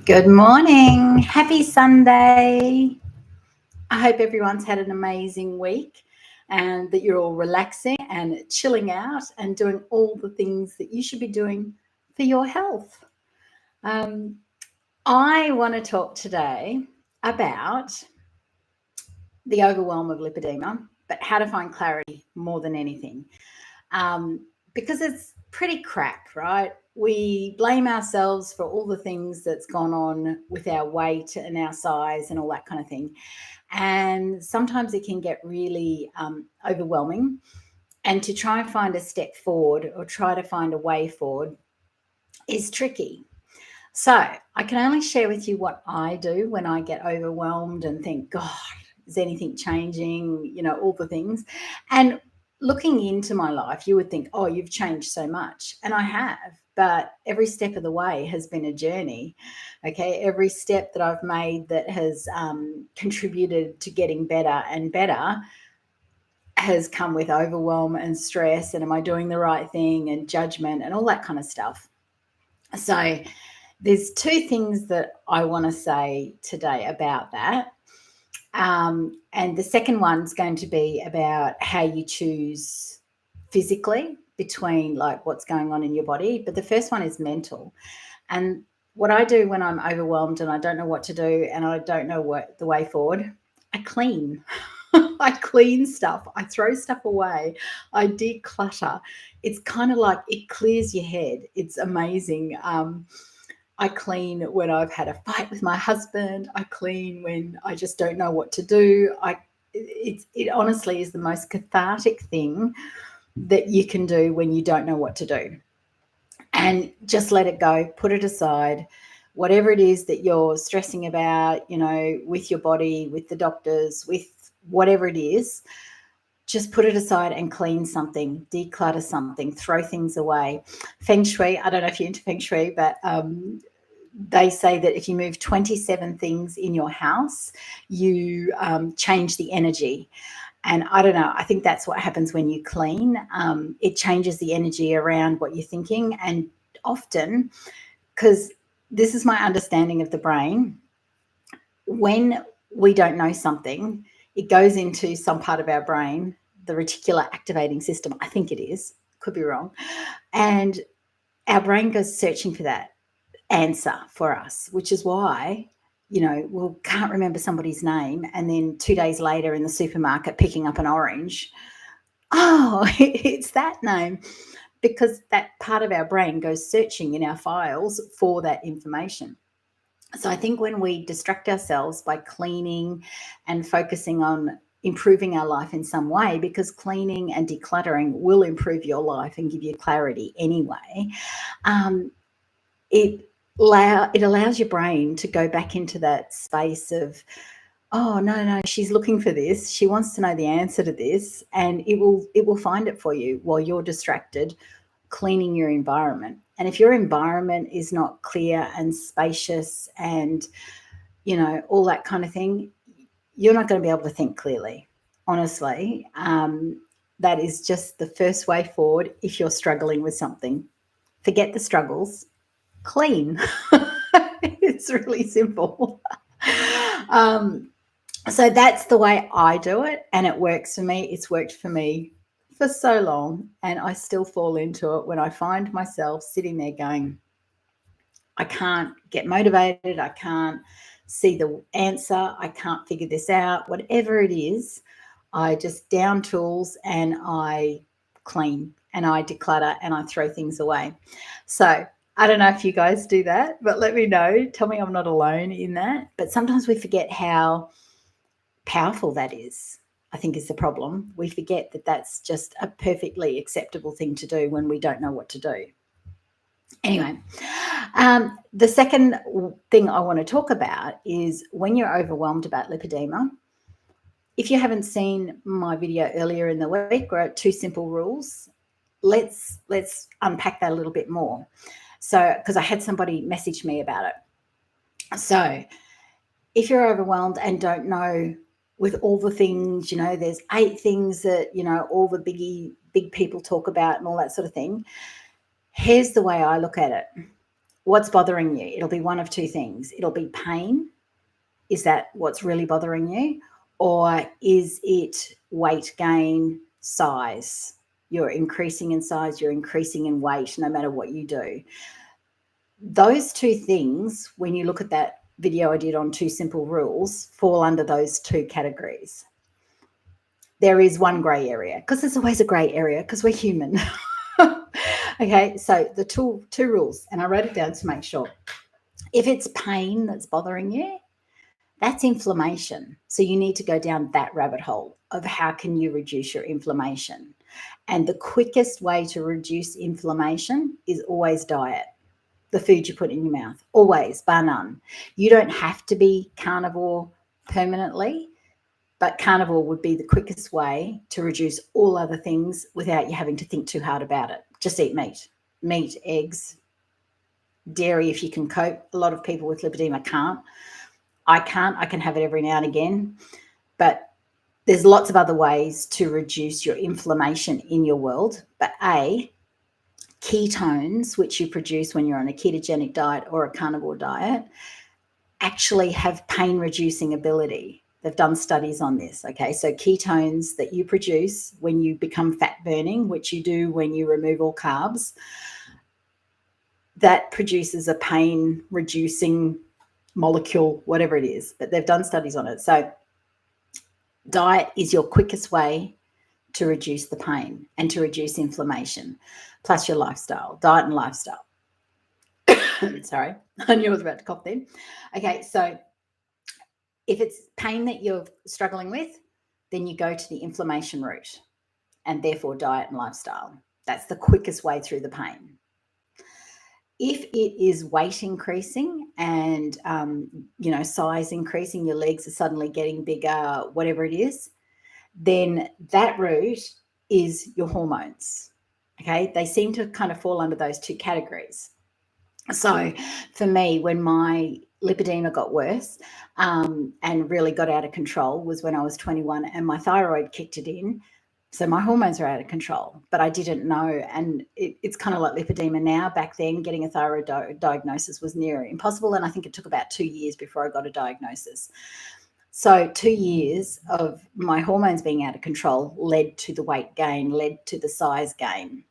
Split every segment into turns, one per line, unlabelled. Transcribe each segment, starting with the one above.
Good morning. Happy Sunday. I hope everyone's had an amazing week and that you're all relaxing and chilling out and doing all the things that you should be doing for your health. Um, I want to talk today about the overwhelm of lipedema, but how to find clarity more than anything. Because it's pretty crap, right? We blame ourselves for all the things that's gone on with our weight and our size and all that kind of thing. And sometimes it can get really overwhelming. And to try and find a step forward or try to find a way forward is tricky. So I can only share with you what I do when I get overwhelmed and think, God, is anything changing? All the things. And looking into my life, you would think, oh, you've changed so much. And I have, but every step of the way has been a journey. Okay. Every step that I've made that has contributed to getting better and better has come with overwhelm and stress. And am I doing the right thing and judgment and all that kind of stuff. So there's two things that I want to say today about that. And the second one's going to be about how you choose physically between like what's going on in your body. But the first one is mental. And what I do when I'm overwhelmed and I don't know what to do and I don't know what the way forward, I clean. I clean stuff. I throw stuff away. I declutter. It's kind of like it clears your head. It's amazing. I clean when I've had a fight with my husband. I clean when I just don't know what to do. It honestly is the most cathartic thing that you can do when you don't know what to do. And just let it go, put it aside. Whatever it is that you're stressing about, with your body, with the doctors, with whatever it is, just put it aside and clean something, declutter something, throw things away. Feng Shui, I don't know if you're into Feng Shui, but they say that if you move 27 things in your house, you change the energy. And I don't know, I think that's what happens when you clean. It changes the energy around what you're thinking. And often, because this is my understanding of the brain, when we don't know something, it goes into some part of our brain, the reticular activating system, I think it is, could be wrong. And our brain goes searching for that answer for us, which is why, we can't remember somebody's name. And then 2 days later in the supermarket, picking up an orange, oh, it's that name, because that part of our brain goes searching in our files for that information. So I think when we distract ourselves by cleaning and focusing on improving our life in some way, because cleaning and decluttering will improve your life and give you clarity anyway, it allows your brain to go back into that space of, oh, no, she's looking for this. She wants to know the answer to this, and it will find it for you while you're distracted cleaning your environment. And if your environment is not clear and spacious and, all that kind of thing, you're not going to be able to think clearly, honestly. That is just the first way forward if you're struggling with something. Forget the struggles, clean. It's really simple. So that's the way I do it, and it works for me. It's worked for me for so long, and I still fall into it when I find myself sitting there going, I can't get motivated, I can't see the answer, I can't figure this out, whatever it is, I just down tools and I clean and I declutter and I throw things away. So I don't know if you guys do that, but let me know. Tell me I'm not alone in that. But sometimes we forget how powerful that is, I think, is the problem. We forget that that's just a perfectly acceptable thing to do when we don't know what to do. Anyway, the second thing I want to talk about is when you're overwhelmed about lipedema. If you haven't seen my video earlier in the week, we're at 2 simple rules. Let's unpack that a little bit more. So, because I had somebody message me about it. So, if you're overwhelmed and don't know with all the things, there's 8 things that, all the big people talk about and all that sort of thing. Here's the way I look at it. what's bothering you? It'll be one of two things. It'll be pain. Is that what's really bothering you? Or is it weight gain, size? You're increasing in size, you're increasing in weight, no matter what you do. Those two things, when you look at that video I did on 2 simple rules, fall under those two categories. There is one grey area, because there's always a grey area, because we're human. Okay, so the two rules, and I wrote it down to make sure. If it's pain that's bothering you, that's inflammation. So you need to go down that rabbit hole of how can you reduce your inflammation. And the quickest way to reduce inflammation is always diet. The food you put in your mouth, always, bar none. You don't have to be carnivore permanently, but carnivore would be the quickest way to reduce all other things without you having to think too hard about it. Just eat meat, eggs, dairy if you can cope. A lot of people with lipedema can't. I can't. I can have it every now and again, but there's lots of other ways to reduce your inflammation in your world. But ketones, which you produce when you're on a ketogenic diet or a carnivore diet, actually have pain reducing ability. They've done studies on this. Okay, so ketones that you produce when you become fat burning, which you do when you remove all carbs, that produces a pain reducing molecule, whatever it is, but they've done studies on it. So diet is your quickest way to reduce the pain and to reduce inflammation, plus your lifestyle, diet and lifestyle. Sorry, I knew I was about to cough then. Okay, so if it's pain that you're struggling with, then you go to the inflammation route and therefore diet and lifestyle. That's the quickest way through the pain. If it is weight increasing and, size increasing, your legs are suddenly getting bigger, whatever it is, then that route is your hormones. Okay, they seem to kind of fall under those two categories. So for me, when my lipedema got worse and really got out of control was when I was 21 and my thyroid kicked it in. So my hormones are out of control, but I didn't know. And it's kind of like lipedema now. Back then, getting a thyroid diagnosis was near impossible. And I think it took about 2 years before I got a diagnosis. So 2 years of my hormones being out of control led to the weight gain, led to the size gain.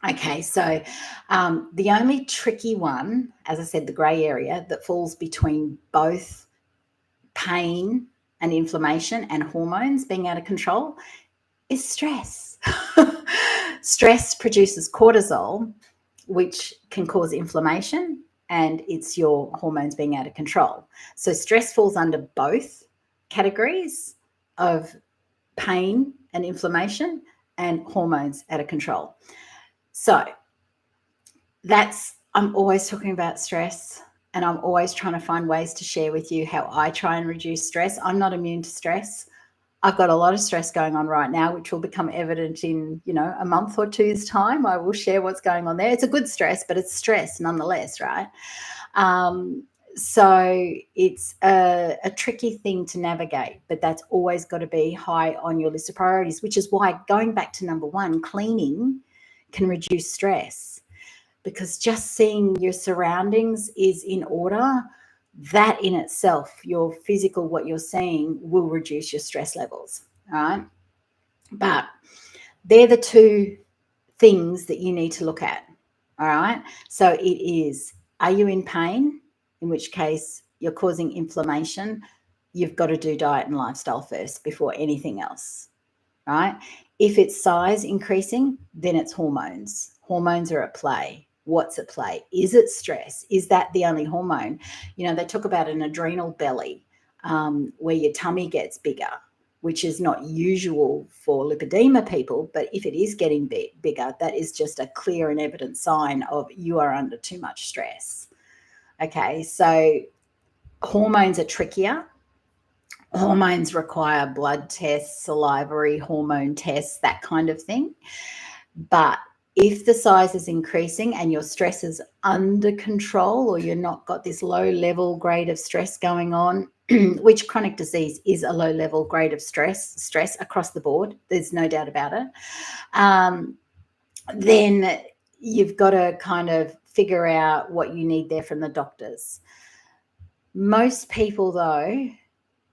Okay, so the only tricky one, as I said, the grey area that falls between both pain and inflammation and hormones being out of control is stress. Stress produces cortisol, which can cause inflammation, and it's your hormones being out of control. So stress falls under both categories of pain and inflammation and hormones out of control. So I'm always talking about stress, and I'm always trying to find ways to share with you how I try and reduce stress. I'm not immune to stress. I've got a lot of stress going on right now, which will become evident in, a month or two's time. I will share what's going on there. It's a good stress, but it's stress nonetheless, right? So it's a tricky thing to navigate, but that's always got to be high on your list of priorities, which is why going back to number one, cleaning can reduce stress, because just seeing your surroundings is in order, that in itself, your physical, what you're seeing, will reduce your stress levels, all right? But they're the two things that you need to look at, all right? So it is, are you in pain? In which case you're causing inflammation. You've got to do diet and lifestyle first before anything else, right? If it's size increasing, then it's hormones. Hormones are at play. What's at play? Is it stress? Is that the only hormone? They talk about an adrenal belly where your tummy gets bigger, which is not usual for lipedema people. But if it is getting bigger, that is just a clear and evident sign of you are under too much stress. Okay, so hormones are trickier. Hormones require blood tests, salivary hormone tests, that kind of thing. But if the size is increasing and your stress is under control, or you're not got this low level grade of stress going on, which chronic disease is a low level grade of stress across the board, there's no doubt about it, then you've got to kind of figure out what you need there from the doctors. Most people, though,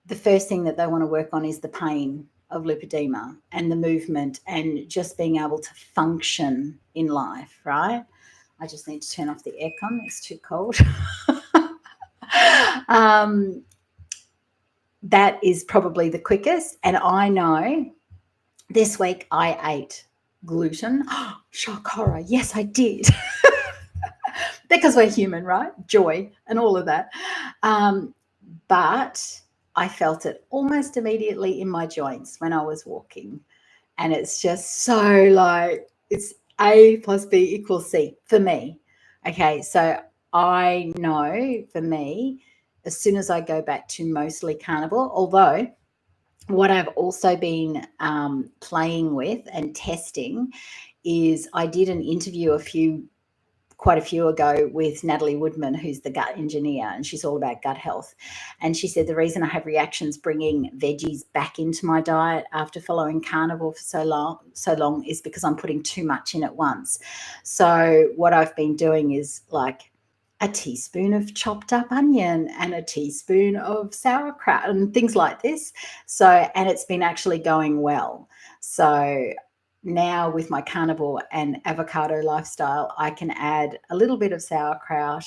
the first thing that they want to work on is the pain of lipedema and the movement and just being able to function in life, right? I just need to turn off the aircon. It's too cold. That is probably the quickest. And I know this week I ate gluten. Shock horror. Yes, I did. Because we're human, right? Joy and all of that. But I felt it almost immediately in my joints when I was walking. And it's just so like, it's A plus B equals C for me. Okay, so I know for me, as soon as I go back to mostly carnivore, although what I've also been playing with and testing is I did an interview quite a few ago with Natalie Woodman, who's the gut engineer, and she's all about gut health. And she said the reason I have reactions bringing veggies back into my diet after following carnivore for so long is because I'm putting too much in at once. So what I've been doing is like a teaspoon of chopped up onion and a teaspoon of sauerkraut and things like this. So, and it's been actually going well. So now with my carnivore and avocado lifestyle, I can add a little bit of sauerkraut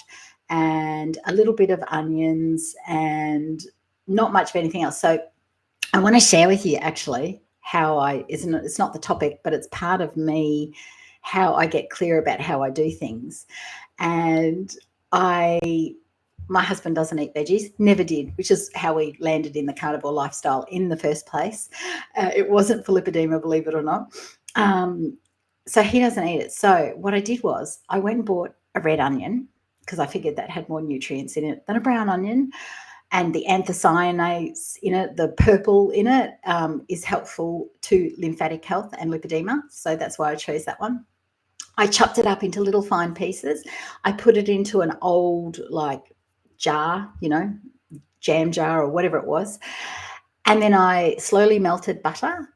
and a little bit of onions and not much of anything else. So I want to share with you actually how it's not the topic, but it's part of me, how I get clear about how I do things. And my husband doesn't eat veggies, never did, which is how we landed in the carnivore lifestyle in the first place. It wasn't for lipedema, believe it or not. So he doesn't eat it. So what I did was I went and bought a red onion because I figured that had more nutrients in it than a brown onion. And the anthocyanins in it, the purple in it, is helpful to lymphatic health and lipedema. So that's why I chose that one. I chopped it up into little fine pieces. I put it into an old like jar, jam jar or whatever it was. And then I slowly melted butter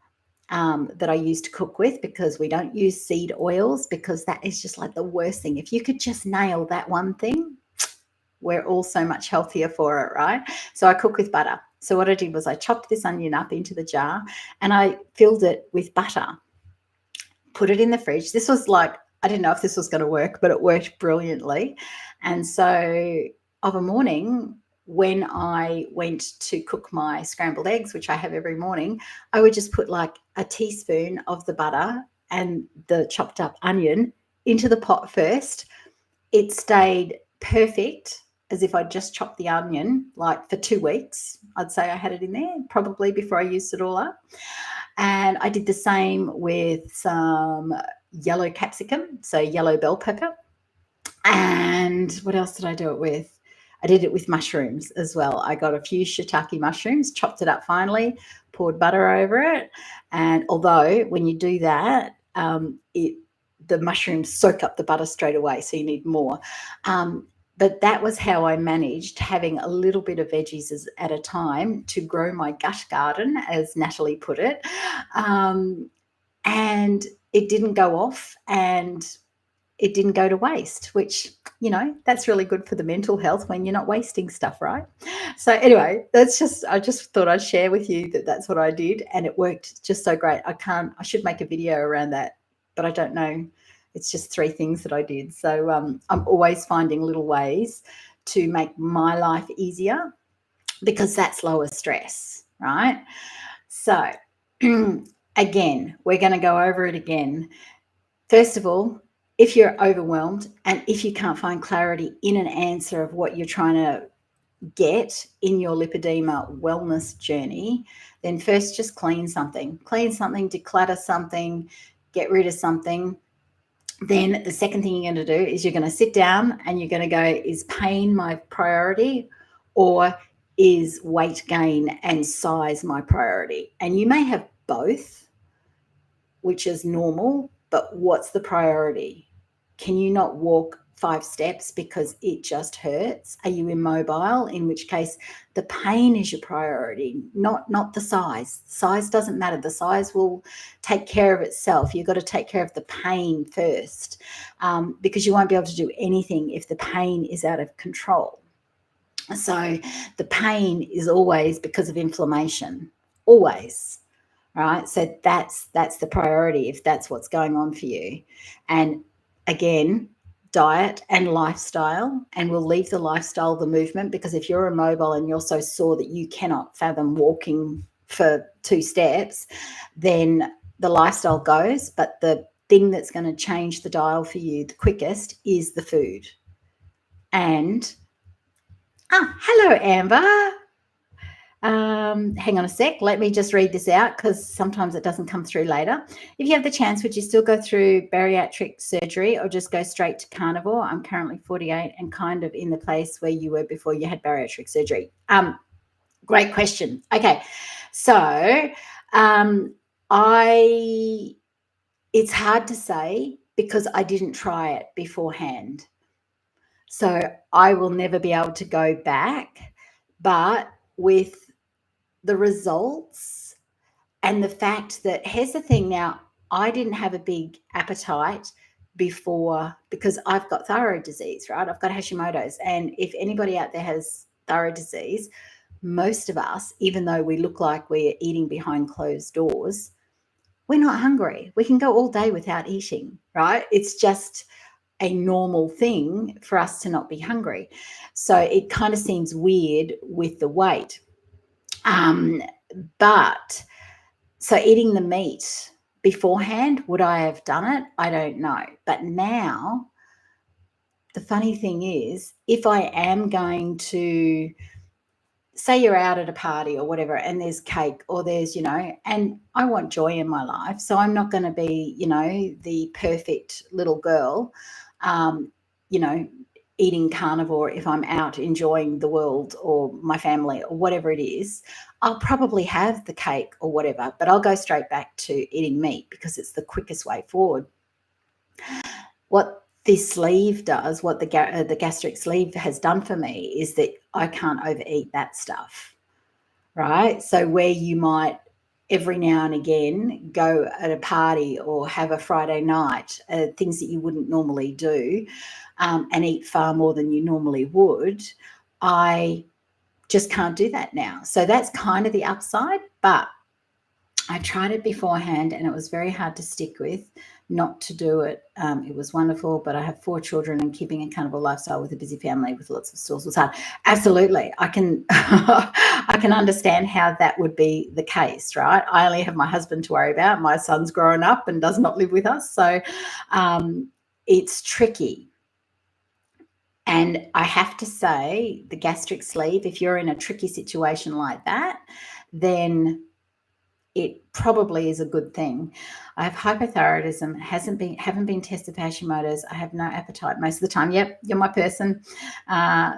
that I used to cook with, because we don't use seed oils, because that is just like the worst thing. If you could just nail that one thing, we're all so much healthier for it, right? So I cook with butter. So what I did was I chopped this onion up into the jar and I filled it with butter, put it in the fridge. This was like, I didn't know if this was going to work, but it worked brilliantly. And so of a morning, when I went to cook my scrambled eggs, which I have every morning, I would just put like a teaspoon of the butter and the chopped up onion into the pot first. It stayed perfect, as if I just chopped the onion like for 2 weeks. I'd say I had it in there probably before I used it all up. And I did the same with some yellow capsicum, so yellow bell pepper. And what else did I do it with? I did it with mushrooms as well. I got a few shiitake mushrooms, chopped it up finely, poured butter over it. And although when you do that, the mushrooms soak up the butter straight away, so you need more. But that was how I managed having a little bit of veggies at a time to grow my gut garden, as Natalie put it. And it didn't go off and it didn't go to waste, which, that's really good for the mental health when you're not wasting stuff, right? So anyway, I just thought I'd share with you that that's what I did, and it worked just so great. I should make a video around that, but I don't know. It's just 3 things that I did. So I'm always finding little ways to make my life easier, because that's lower stress, right? So again, we're going to go over it again. First of all, if you're overwhelmed and if you can't find clarity in an answer of what you're trying to get in your lipedema wellness journey, then first just clean something, declutter something, get rid of something. Then the second thing you're going to do is you're going to sit down and you're going to go, is pain my priority, or is weight gain and size my priority? And you may have both, which is normal, but what's the priority? Can you not walk 5 steps because it just hurts? Are you immobile? In which case the pain is your priority, not the size. Size doesn't matter. The size will take care of itself. You've got to take care of the pain first, because you won't be able to do anything if the pain is out of control. So the pain is always because of inflammation, always. Right? So that's the priority if that's what's going on for you. And again, diet and lifestyle, and we'll leave the lifestyle, the movement, because if you're immobile and you're so sore that you cannot fathom walking for 2 steps, then the lifestyle goes. But the thing that's going to change the dial for you the quickest is the food. And hello, Amber. Hang on a sec. Let me just read this out because sometimes it doesn't come through later. If you have the chance, would you still go through bariatric surgery or just go straight to carnivore? I'm currently 48 and kind of in the place where you were before you had bariatric surgery. Great question. Okay. So it's hard to say because I didn't try it beforehand. So I will never be able to go back, but with the results and the fact that, here's the thing now, I didn't have a big appetite before because I've got thyroid disease, right? I've got Hashimoto's. And if anybody out there has thyroid disease, most of us, even though we look like we're eating behind closed doors, we're not hungry. We can go all day without eating, right? It's just a normal thing for us to not be hungry. So it kind of seems weird with the weight. But so eating the meat beforehand, would I have done it? I don't know. But now the funny thing is, if I am going to, say you're out at a party or whatever, and there's cake or there's, and I want joy in my life. So I'm not going to be, the perfect little girl, eating carnivore if I'm out enjoying the world or my family or whatever it is. I'll probably have the cake or whatever, but I'll go straight back to eating meat because it's the quickest way forward. What this sleeve does, what the gastric sleeve has done for me is that I can't overeat that stuff, right? So where you might every now and again go at a party or have a Friday night, things that you wouldn't normally do, and eat far more than you normally would, I just can't do that now. So that's kind of the upside, but I tried it beforehand and it was very hard to stick with not to do it. It was wonderful, but I have 4 children and keeping a carnivore lifestyle with a busy family with lots of stores was hard. Absolutely. I can I can understand how that would be the case, right? I only have my husband to worry about. My son's grown up and does not live with us. So it's tricky. And I have to say, the gastric sleeve, if you're in a tricky situation like that, then it probably is a good thing. I have hypothyroidism, haven't been tested for Hashimoto's. I have no appetite most of the time. Yep, you're my person.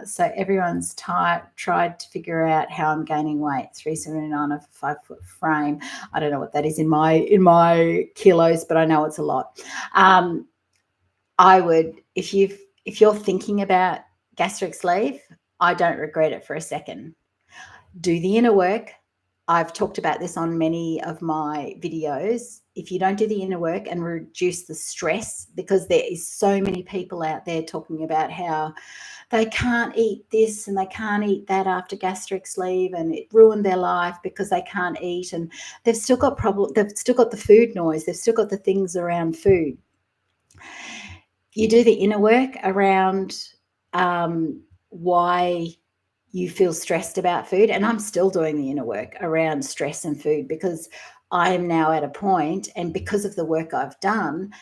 So everyone's tried to figure out how I'm gaining weight. 379 of a 5-foot frame. I don't know what that is in my kilos, but I know it's a lot. I would, if you're thinking about gastric sleeve, I don't regret it for a second. Do the inner work. I've talked about this on many of my videos. If you don't do the inner work and reduce the stress, because there is so many people out there talking about how they can't eat this and they can't eat that after gastric sleeve and it ruined their life because they can't eat, and they've still got problems. They've still got the food noise. They've still got the things around food. You do the inner work around why you feel stressed about food. And I'm still doing the inner work around stress and food because I am now at a point, and because of the work I've done,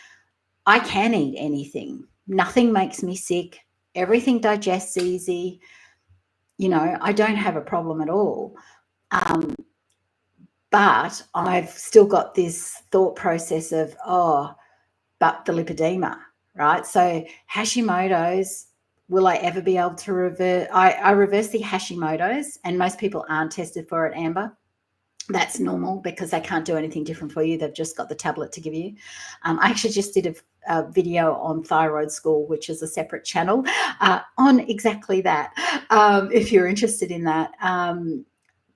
I can eat anything. Nothing makes me sick. Everything digests easy. I don't have a problem at all. But I've still got this thought process of, but the lipedema, right? So Hashimoto's, will I ever be able to reverse? I reverse the Hashimoto's, and most people aren't tested for it, Amber. That's normal because they can't do anything different for you. They've just got the tablet to give you. I actually just did a video on Thyroid School, which is a separate channel, on exactly that, if you're interested in that.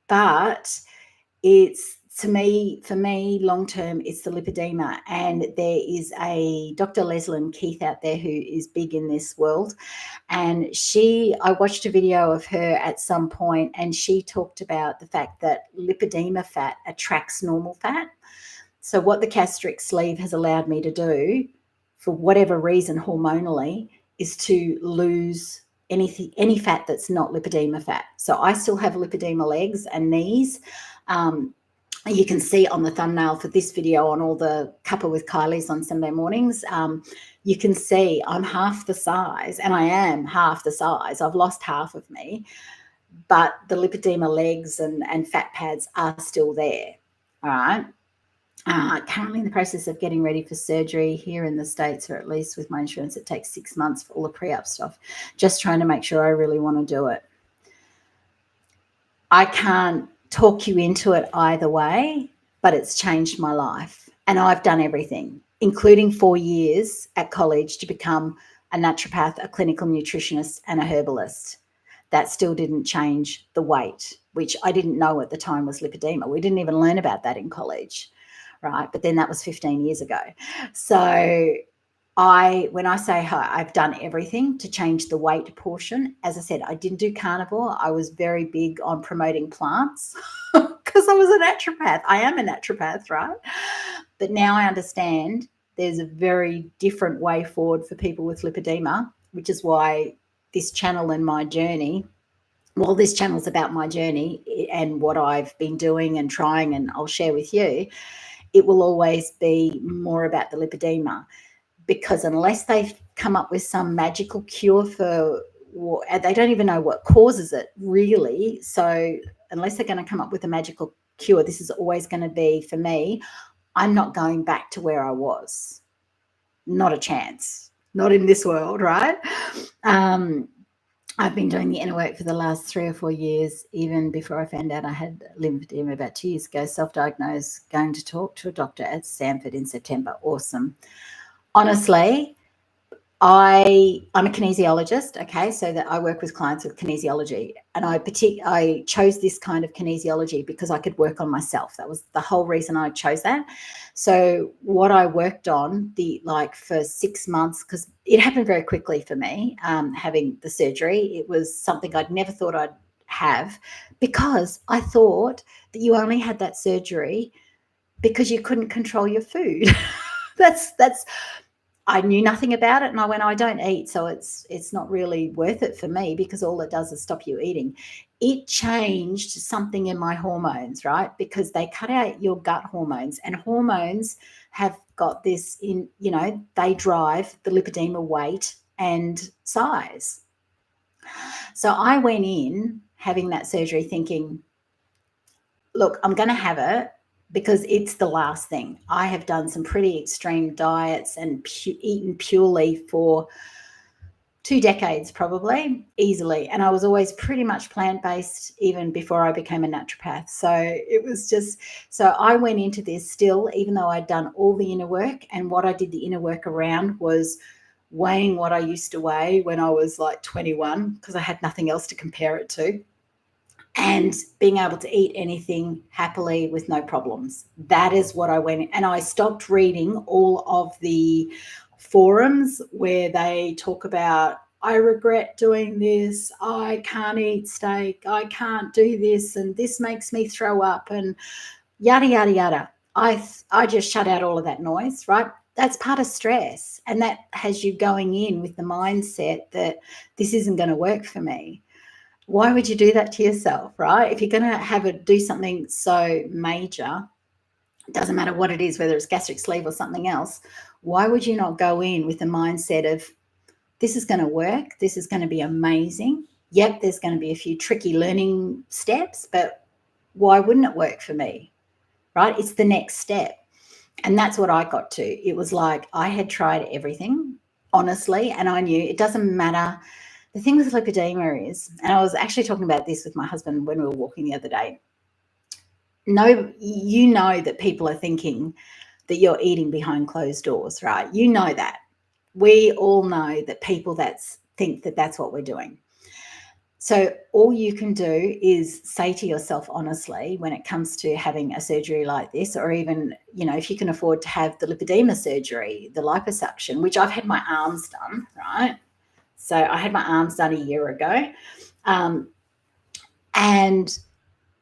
But it's, for me, long term, it's the lipedema. And there is a Dr. Leslyn Keith out there who is big in this world. And I watched a video of her at some point, and she talked about the fact that lipedema fat attracts normal fat. So what the gastric sleeve has allowed me to do, for whatever reason, hormonally, is to lose any fat that's not lipedema fat. So I still have lipedema legs and knees. You can see on the thumbnail for this video on all the Cuppa with Kylie's on Sunday mornings, you can see I'm half the size, and I am half the size. I've lost half of me, but the lipedema legs and fat pads are still there. All right. Currently in the process of getting ready for surgery here in the States, or at least with my insurance, it takes 6 months for all the pre-op stuff. Just trying to make sure I really want to do it. I can't talk you into it either way, but it's changed my life. And I've done everything, including 4 years at college to become a naturopath, a clinical nutritionist, and a herbalist. That still didn't change the weight, which I didn't know at the time was lipedema. We didn't even learn about that in college, right? But then that was 15 years ago. So when I say I've done everything to change the weight portion, as I said, I didn't do carnivore. I was very big on promoting plants because I was a naturopath. I am a naturopath, right? But now I understand there's a very different way forward for people with lipedema, which is why this channel and my journey, well, this channel's about my journey and what I've been doing and trying, and I'll share with you. It will always be more about the lipedema. Because unless they come up with some magical cure they don't even know what causes it, really. So unless they're going to come up with a magical cure, this is always going to be, for me, I'm not going back to where I was. Not a chance. Not in this world, right? I've been doing the inner work for the last 3 or 4 years, even before I found out I had lymphedema about 2 years ago, self-diagnosed, going to talk to a doctor at Stanford in September. Awesome. Honestly, I'm a kinesiologist, okay, so that I work with clients with kinesiology, and I chose this kind of kinesiology because I could work on myself. That was the whole reason I chose that. So what I worked on for 6 months, because it happened very quickly for me, having the surgery. It was something I'd never thought I'd have, because I thought that you only had that surgery because you couldn't control your food. that's I knew nothing about it, and I went, I don't eat, so it's not really worth it for me, because all it does is stop you eating. It changed something in my hormones, right? Because they cut out your gut hormones, and hormones have got this they drive the lipedema weight and size. So I went in having that surgery thinking, look, I'm going to have it because it's the last thing. I have done some pretty extreme diets and eaten purely for 2 decades, probably, easily. And I was always pretty much plant-based even before I became a naturopath. So it was so I went into this still, even though I'd done all the inner work. And what I did the inner work around was weighing what I used to weigh when I was like 21, because I had nothing else to compare it to, and being able to eat anything happily with no problems. That is what I went in. And I stopped reading all of the forums where they talk about, I regret doing this, I can't eat steak, I can't do this, and this makes me throw up, and yada, yada, yada. I just shut out all of that noise, right? That's part of stress. And that has you going in with the mindset that this isn't going to work for me. Why would you do that to yourself, right? If you're going to do something so major, it doesn't matter what it is, whether it's gastric sleeve or something else, why would you not go in with the mindset of, this is going to work, this is going to be amazing. Yep, there's going to be a few tricky learning steps, but why wouldn't it work for me, right? It's the next step. And that's what I got to. It was like I had tried everything, honestly, and I knew it doesn't matter. The thing with lipedema is, and I was actually talking about this with my husband when we were walking the other day, no, you know that people are thinking that you're eating behind closed doors, right? You know that. We all know that people think that that's what we're doing. So all you can do is say to yourself honestly, when it comes to having a surgery like this, or even, if you can afford to have the lipedema surgery, the liposuction, which I've had my arms done, right? So I had my arms done a year ago. And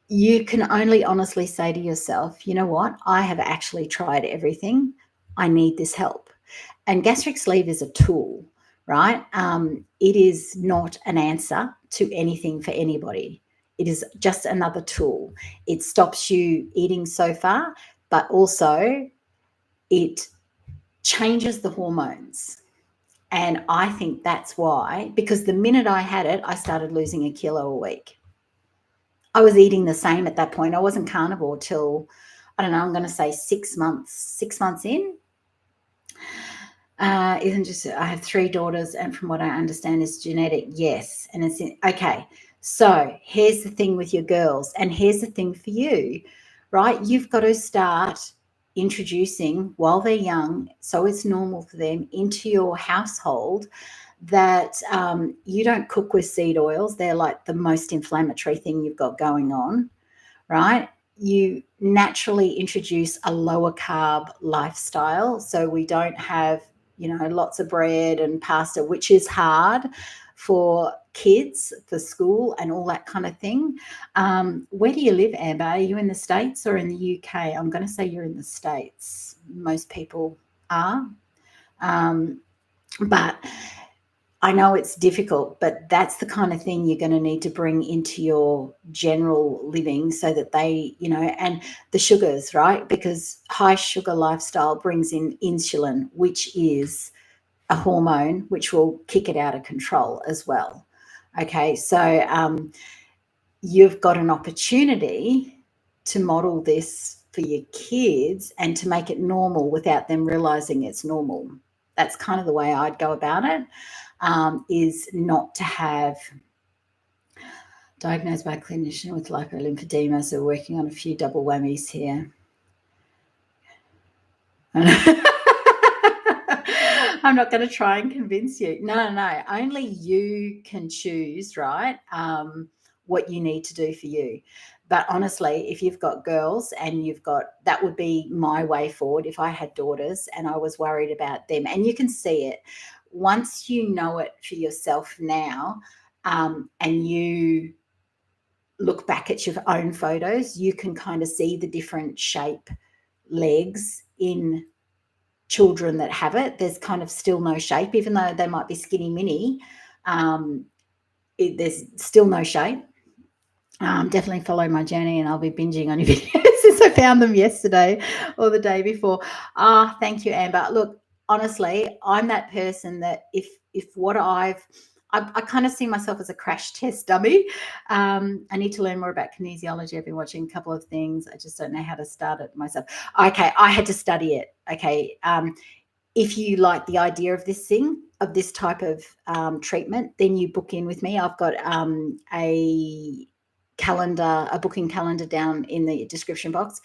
you can only honestly say to yourself, you know what? I have actually tried everything. I need this help. And gastric sleeve is a tool, right? It is not an answer to anything for anybody. It is just another tool. It stops you eating so far, but also it changes the hormones. And I think that's why, because the minute I had it, I started losing a kilo a week. I was eating the same at that point. I wasn't carnivore till, I don't know, I'm going to say 6 months. 6 months in. Isn't just, I have 3 daughters, and from what I understand is genetic. Yes. And it's okay. So here's the thing with your girls, and here's the thing for you, right? You've got to start introducing while they're young, so it's normal for them, into your household that you don't cook with seed oils. They're like the most inflammatory thing you've got going on, right? You naturally introduce a lower carb lifestyle. So we don't have, lots of bread and pasta, which is hard for kids, for school and all that kind of thing. Where do you live, Amber? Are you in the States or in the UK? I'm going to say you're in the States. Most people are. But I know it's difficult, but that's the kind of thing you're going to need to bring into your general living so that they, and the sugars, right? Because high sugar lifestyle brings in insulin, which is a hormone which will kick it out of control as well. Okay, so you've got an opportunity to model this for your kids and to make it normal without them realizing it's normal. That's kind of the way I'd go about it. Is not to have diagnosed by a clinician with lipedema. So working on a few double whammies here. I'm not going to try and convince you. No. Only you can choose, right? What you need to do for you. But honestly, if you've got girls and that would be my way forward if I had daughters and I was worried about them. And you can see it. Once you know it for yourself now, and you look back at your own photos, you can kind of see the different shape legs in children that have it. There's kind of still no shape, even though they might be skinny mini. There's still no shape. Definitely follow my journey, and I'll be binging on your videos since I found them yesterday or the day before. Thank you, Amber. Look, honestly, I'm that person that if what I kind of see myself as a crash test dummy. I need to learn more about kinesiology. I've been watching a couple of things. I just don't know how to start it myself. Okay, I had to study it. Okay. If you like the idea of this type of treatment, then you book in with me. I've got a booking calendar down in the description box.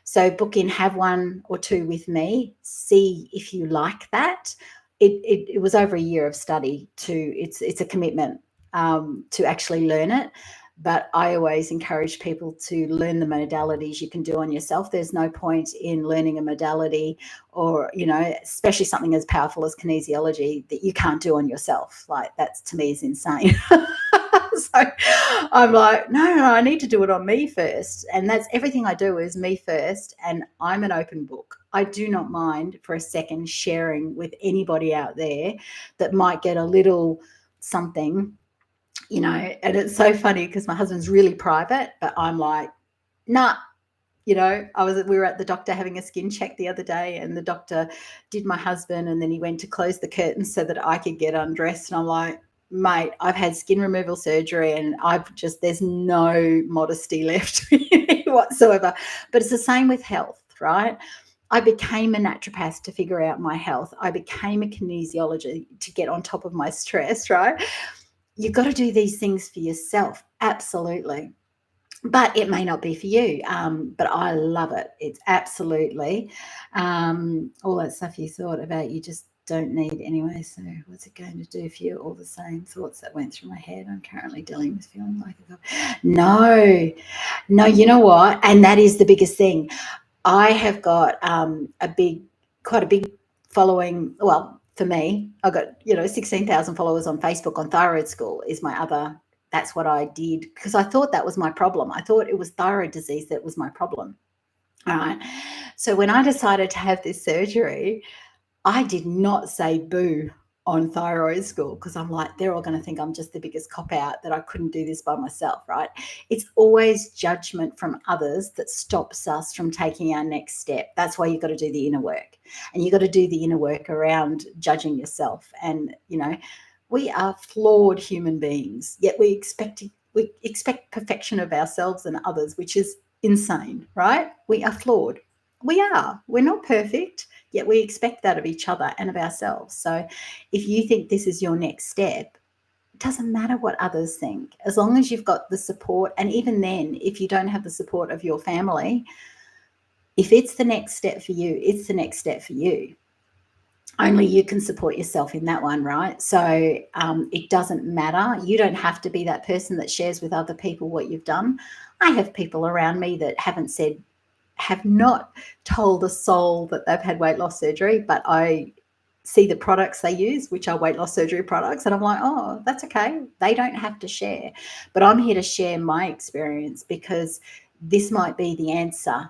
So book in, have 1 or 2 with me, see if you like that. It was over a year of study it's a commitment to actually learn it. But I always encourage people to learn the modalities you can do on yourself. There's no point in learning a modality or, especially something as powerful as kinesiology that you can't do on yourself. Like, that to me is insane. So I'm like, no, I need to do it on me first. And that's everything I do is me first. And I'm an open book. I do not mind for a second sharing with anybody out there that might get a little something, and it's so funny because my husband's really private, but I'm like, nah. We were at the doctor having a skin check the other day, and the doctor did my husband, and then he went to close the curtains so that I could get undressed. And I'm like, mate, I've had skin removal surgery and there's no modesty left whatsoever. But it's the same with health, right? I became a naturopath to figure out my health. I became a kinesiologist to get on top of my stress, right? You've got to do these things for yourself. Absolutely. but it may not be for you. But I love it. It's absolutely all that stuff you thought about, you just don't need anyway. So what's it going to do for you? All the same thoughts that went through my head. I'm currently dealing with feeling like a no, you know what? And that is the biggest thing. I have got quite a big following. Well, for me, I got 16,000 followers on Facebook. On Thyroid School is my other. That's what I did because I thought that was my problem. I thought it was thyroid disease that was my problem. All right. So when I decided to have this surgery, I did not say boo on Thyroid School because I'm like, they're all going to think I'm just the biggest cop out that I couldn't do this by myself, right? It's always judgment from others that stops us from taking our next step. That's why you've got to do the inner work, and you've got to do the inner work around judging yourself. And, we are flawed human beings, yet we expect perfection of ourselves and others, which is insane, right? We are flawed. We're not perfect, yet we expect that of each other and of ourselves. So if you think this is your next step, it doesn't matter what others think, as long as you've got the support. And even then, if you don't have the support of your family, if it's the next step for you, it's the next step for you. Only you can support yourself in that one, right? So it doesn't matter. You don't have to be that person that shares with other people what you've done. I have people around me that have not told a soul that they've had weight loss surgery, but I see the products they use, which are weight loss surgery products, and I'm like, oh, that's okay. They don't have to share. But I'm here to share my experience because this might be the answer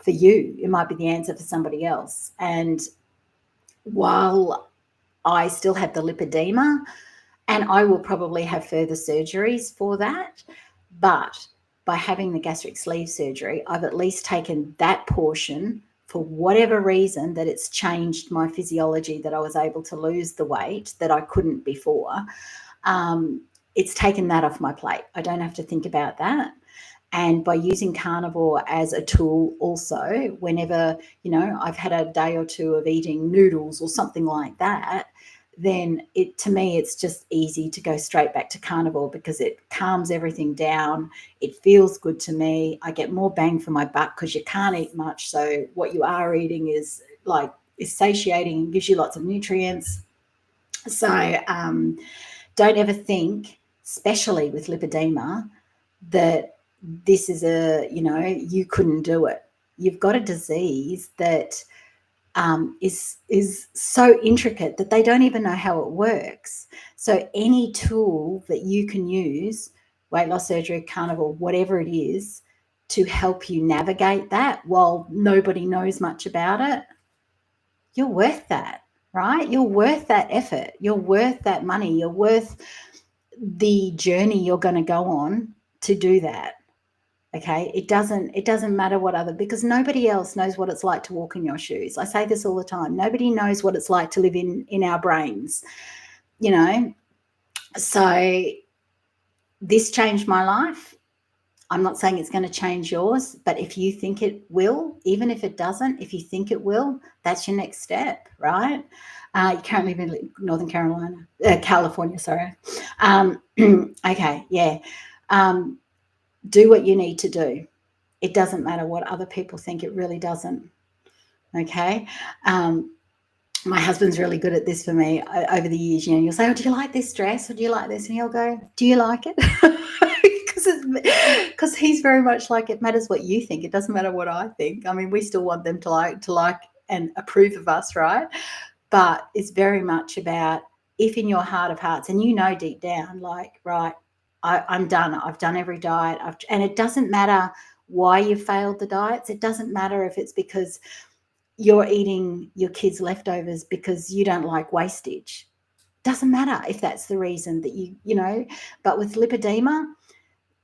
for you. It might be the answer for somebody else. And while I still have the lipedema, and I will probably have further surgeries for that, but by having the gastric sleeve surgery, I've at least taken that portion for whatever reason that it's changed my physiology, that I was able to lose the weight that I couldn't before. It's taken that off my plate. I don't have to think about that. And by using carnivore as a tool also, whenever, I've had a day or two of eating noodles or something like that, then to me, it's just easy to go straight back to carnivore because it calms everything down. It feels good to me. I get more bang for my buck because you can't eat much. So what you are eating is satiating and gives you lots of nutrients. So don't ever think, especially with lipedema, that this is you couldn't do it. You've got a disease that is so intricate that they don't even know how it works. So any tool that you can use, weight loss surgery, carnivore, whatever it is, to help you navigate that while nobody knows much about it, you're worth that, right? You're worth that effort. You're worth that money. You're worth the journey you're going to go on to do that. Okay, it doesn't matter because nobody else knows what it's like to walk in your shoes. I say this all the time. Nobody knows what it's like to live in our brains, So this changed my life. I'm not saying it's going to change yours, but if you think it will, even if it doesn't, if you think it will, that's your next step, right? You can't live in Northern California, sorry. Okay, yeah. Do what you need to do. It doesn't matter what other people think. It really doesn't. Okay. My husband's really good at this for me over the years. You'll say, oh, do you like this dress or do you like this? And he'll go, do you like it? Because he's very much like, it matters what you think. It doesn't matter what I think. I mean, we still want them to like and approve of us, right? But it's very much about, if in your heart of hearts, and deep down, right, I'm done. I've done every diet. And it doesn't matter why you failed the diets. It doesn't matter if it's because you're eating your kids' leftovers because you don't like wastage. Doesn't matter if that's the reason that but with lipedema,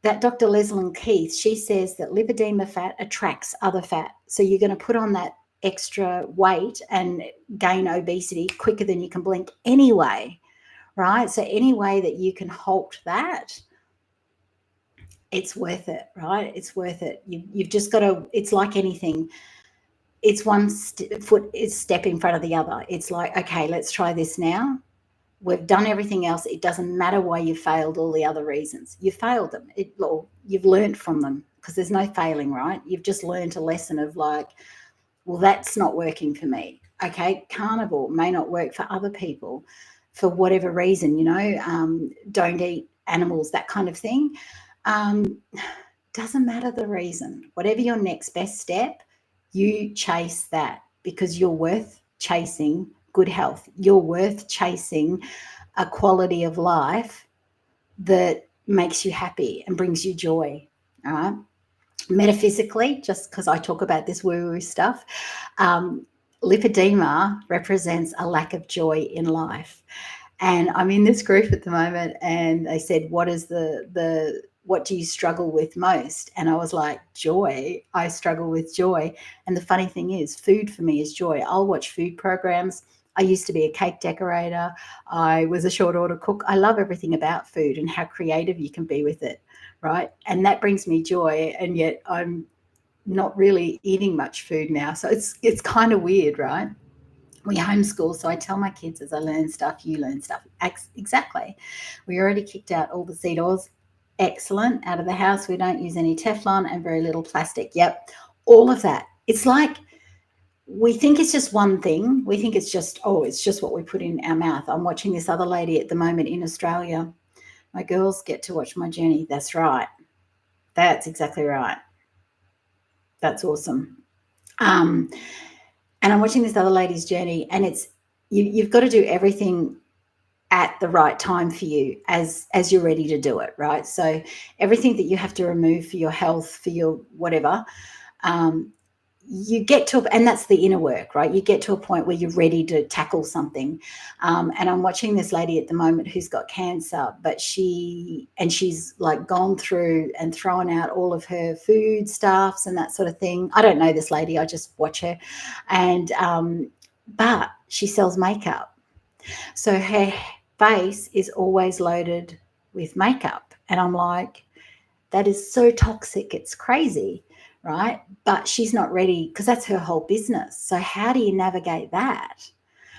that Dr. Leslyn Keith, she says that lipedema fat attracts other fat. So you're going to put on that extra weight and gain obesity quicker than you can blink anyway, right? So any way that you can halt that, it's worth it, right? It's worth it. You've just got to, it's like anything. It's one foot is step in front of the other. It's like, okay, let's try this now. We've done everything else. It doesn't matter why you failed all the other reasons. You failed them. You've learned from them, because there's no failing, right? You've just learned a lesson of like, well, that's not working for me. Okay, carnivore may not work for other people for whatever reason, don't eat animals, that kind of thing. Doesn't matter the reason. Whatever your next best step, you chase that, because you're worth chasing good health. You're worth chasing a quality of life that makes you happy and brings you joy. All right. Metaphysically, just because I talk about this woo-woo stuff, lipedema represents a lack of joy in life. And I'm in this group at the moment, and they said, what is what do you struggle with most? And I was like, joy. I struggle with joy. And the funny thing is, food for me is joy. I'll watch food programs. I used to be a cake decorator. I was a short order cook. I love everything about food and how creative you can be with it, right? And that brings me joy. And yet I'm not really eating much food now. So it's kind of weird, right? We homeschool, so I tell my kids, as I learn stuff, you learn stuff. Exactly. We already kicked out all the sea doors. Excellent. Out of the house. We don't use any Teflon and very little plastic. Yep. All of that. It's like we think it's just one thing. We think it's just what we put in our mouth. I'm watching this other lady at the moment in Australia. My girls get to watch my journey. That's right. That's exactly right. That's awesome. And I'm watching this other lady's journey, and it's you've got to do everything at the right time for you as you're ready to do it, right? So everything that you have to remove for your health, for your whatever, you get to, and that's the inner work, right? You get to a point where you're ready to tackle something. And I'm watching this lady at the moment who's got cancer, but she's like gone through and thrown out all of her food stuffs and that sort of thing. I don't know this lady, I just watch her. And but she sells makeup. So her face is always loaded with makeup. And I'm like, that is so toxic, it's crazy, right? But she's not ready, because that's her whole business. So how do you navigate that?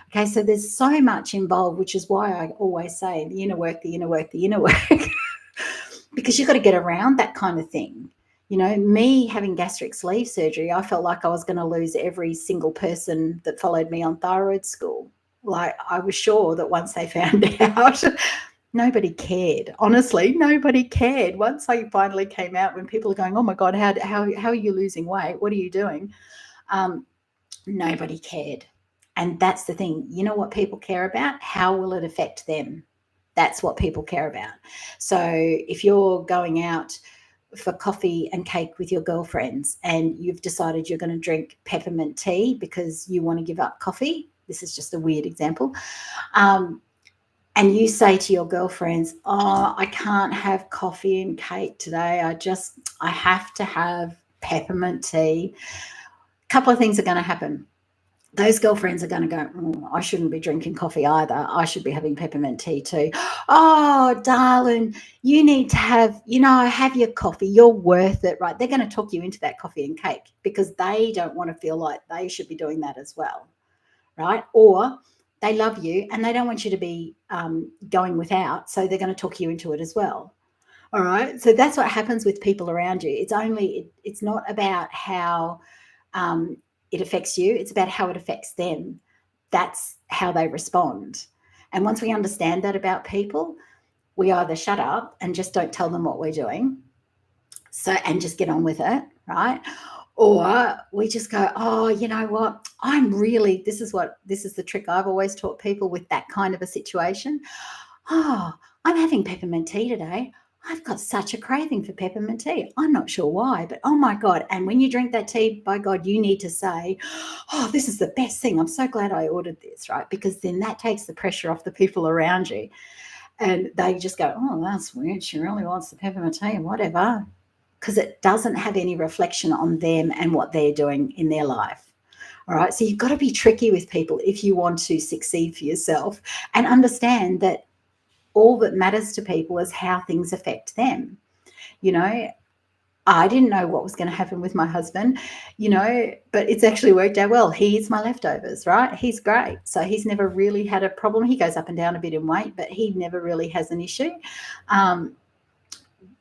Okay, so there's so much involved, which is why I always say the inner work, the inner work, the inner work, because you've got to get around that kind of thing. Me having gastric sleeve surgery, I felt like I was going to lose every single person that followed me on thyroid school. Like, I was sure that once they found out, nobody cared. Honestly, nobody cared. Once I finally came out, when people are going, oh my God, how are you losing weight? What are you doing? Nobody cared. And that's the thing. You know what people care about? How will it affect them? That's what people care about. So if you're going out for coffee and cake with your girlfriends and you've decided you're going to drink peppermint tea because you want to give up coffee, this is just a weird example, and you say to your girlfriends, oh, I can't have coffee and cake today. I have to have peppermint tea. A couple of things are going to happen. Those girlfriends are going to go, I shouldn't be drinking coffee either. I should be having peppermint tea too. Oh, darling, you need to have your coffee. You're worth it, right? They're going to talk you into that coffee and cake because they don't want to feel like they should be doing that as well, right? Or they love you and they don't want you to be going without, so they're going to talk you into it as well. All right. So that's what happens with people around you. It's not about how it affects you. It's about how it affects them. That's how they respond. And once we understand that about people, we either shut up and just don't tell them what we're doing. And just get on with it, right? Or we just go, oh, you know what? This is the trick I've always taught people with that kind of a situation. Oh, I'm having peppermint tea today. I've got such a craving for peppermint tea. I'm not sure why, but oh my God. And when you drink that tea, by God, you need to say, oh, this is the best thing. I'm so glad I ordered this, right? Because then that takes the pressure off the people around you. And they just go, oh, that's weird. She really wants the peppermint tea, whatever. Because it doesn't have any reflection on them and what they're doing in their life. All right. So you've got to be tricky with people if you want to succeed for yourself and understand that all that matters to people is how things affect them. I didn't know what was going to happen with my husband, but it's actually worked out well. He eats my leftovers, right? He's great. So he's never really had a problem. He goes up and down a bit in weight, but he never really has an issue.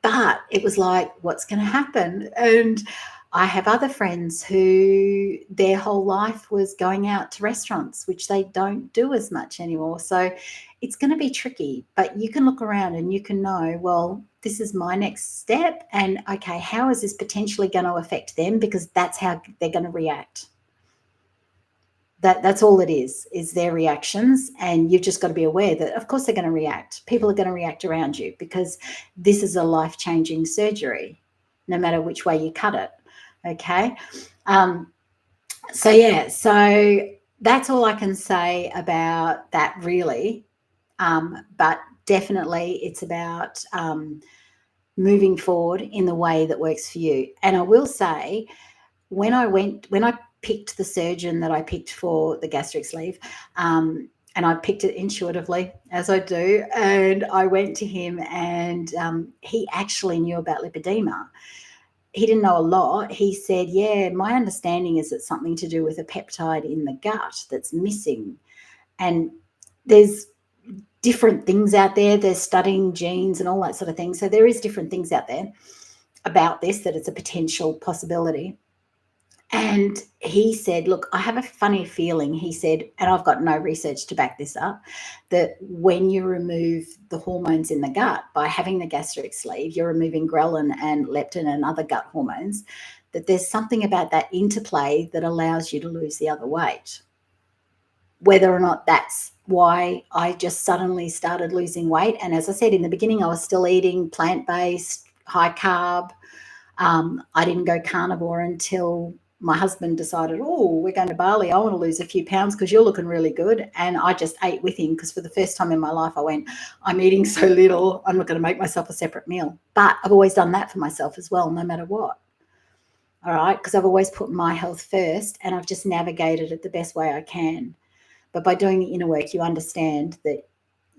But it was like, what's going to happen? And I have other friends who their whole life was going out to restaurants, which they don't do as much anymore. So it's going to be tricky, but you can look around and you can know, well, this is my next step. And okay, how is this potentially going to affect them? Because that's how they're going to react. That's all it is their reactions. And you've just got to be aware that, of course, they're going to react. People are going to react around you because this is a life-changing surgery, no matter which way you cut it. Okay. So that's all I can say about that, really. But definitely it's about moving forward in the way that works for you. And I will say, when I picked the surgeon that I picked for the gastric sleeve, and I picked it intuitively, as I do, and I went to him, and he actually knew about lipedema. He didn't know a lot. He said, yeah, my understanding is it's something to do with a peptide in the gut that's missing. And there's different things out there. They're studying genes and all that sort of thing. So there is different things out there about this, that it's a potential possibility. And he said, look, I have a funny feeling, he said, and I've got no research to back this up, that when you remove the hormones in the gut by having the gastric sleeve, you're removing ghrelin and leptin and other gut hormones, that there's something about that interplay that allows you to lose the other weight. Whether or not that's why I just suddenly started losing weight. And as I said in the beginning, I was still eating plant-based, high carb. I didn't go carnivore until my husband decided, oh, we're going to Bali. I want to lose a few pounds because you're looking really good. And I just ate with him because for the first time in my life, I went, I'm eating so little, I'm not going to make myself a separate meal. But I've always done that for myself as well, no matter what. All right, because I've always put my health first, and I've just navigated it the best way I can. But by doing the inner work, you understand that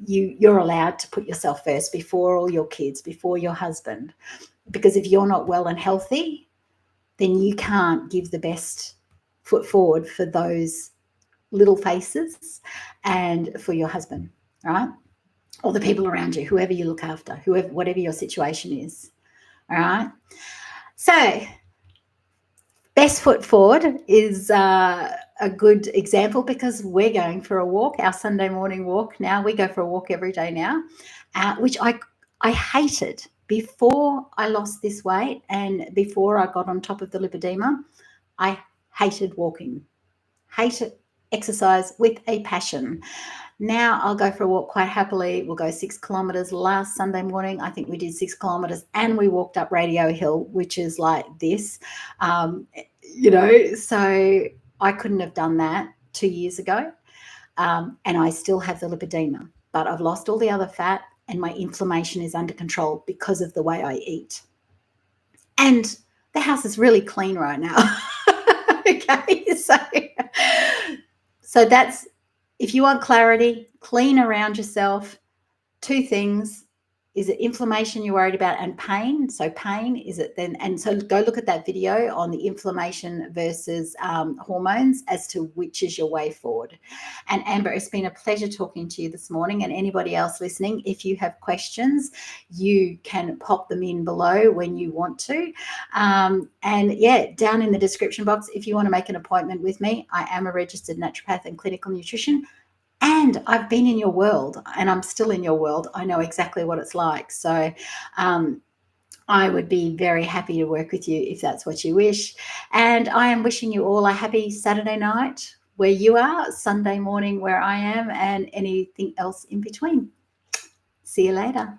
you're allowed to put yourself first before all your kids, before your husband. Because if you're not well and healthy, then you can't give the best foot forward for those little faces and for your husband, right? Or the people around you, whoever you look after, whatever your situation is, all right? So best foot forward is a good example, because we're going for a walk, our Sunday morning walk now. We go for a walk every day now, which I hated before I lost this weight and before I got on top of the lipedema. I hated walking, hated exercise with a passion. Now I'll go for a walk quite happily. We'll go 6 kilometers. Last Sunday morning, I think we did 6 kilometers, and we walked up Radio Hill, which is like this, so I couldn't have done that 2 years ago. And I still have the lipedema, but I've lost all the other fat, and my inflammation is under control because of the way I eat. And the house is really clean right now. Okay, so that's, if you want clarity, clean around yourself. 2 things. Is it inflammation you're worried about, and pain? So pain, is it then? And so go look at that video on the inflammation versus hormones as to which is your way forward. And Amber, it's been a pleasure talking to you this morning, and anybody else listening, if you have questions, you can pop them in below when you want to. And yeah, down in the description box, if you want to make an appointment with me, I am a registered naturopath and clinical nutrition. And I've been in your world, and I'm still in your world. I know exactly what it's like. So I would be very happy to work with you if that's what you wish. And I am wishing you all a happy Saturday night where you are, Sunday morning where I am, and anything else in between. See you later.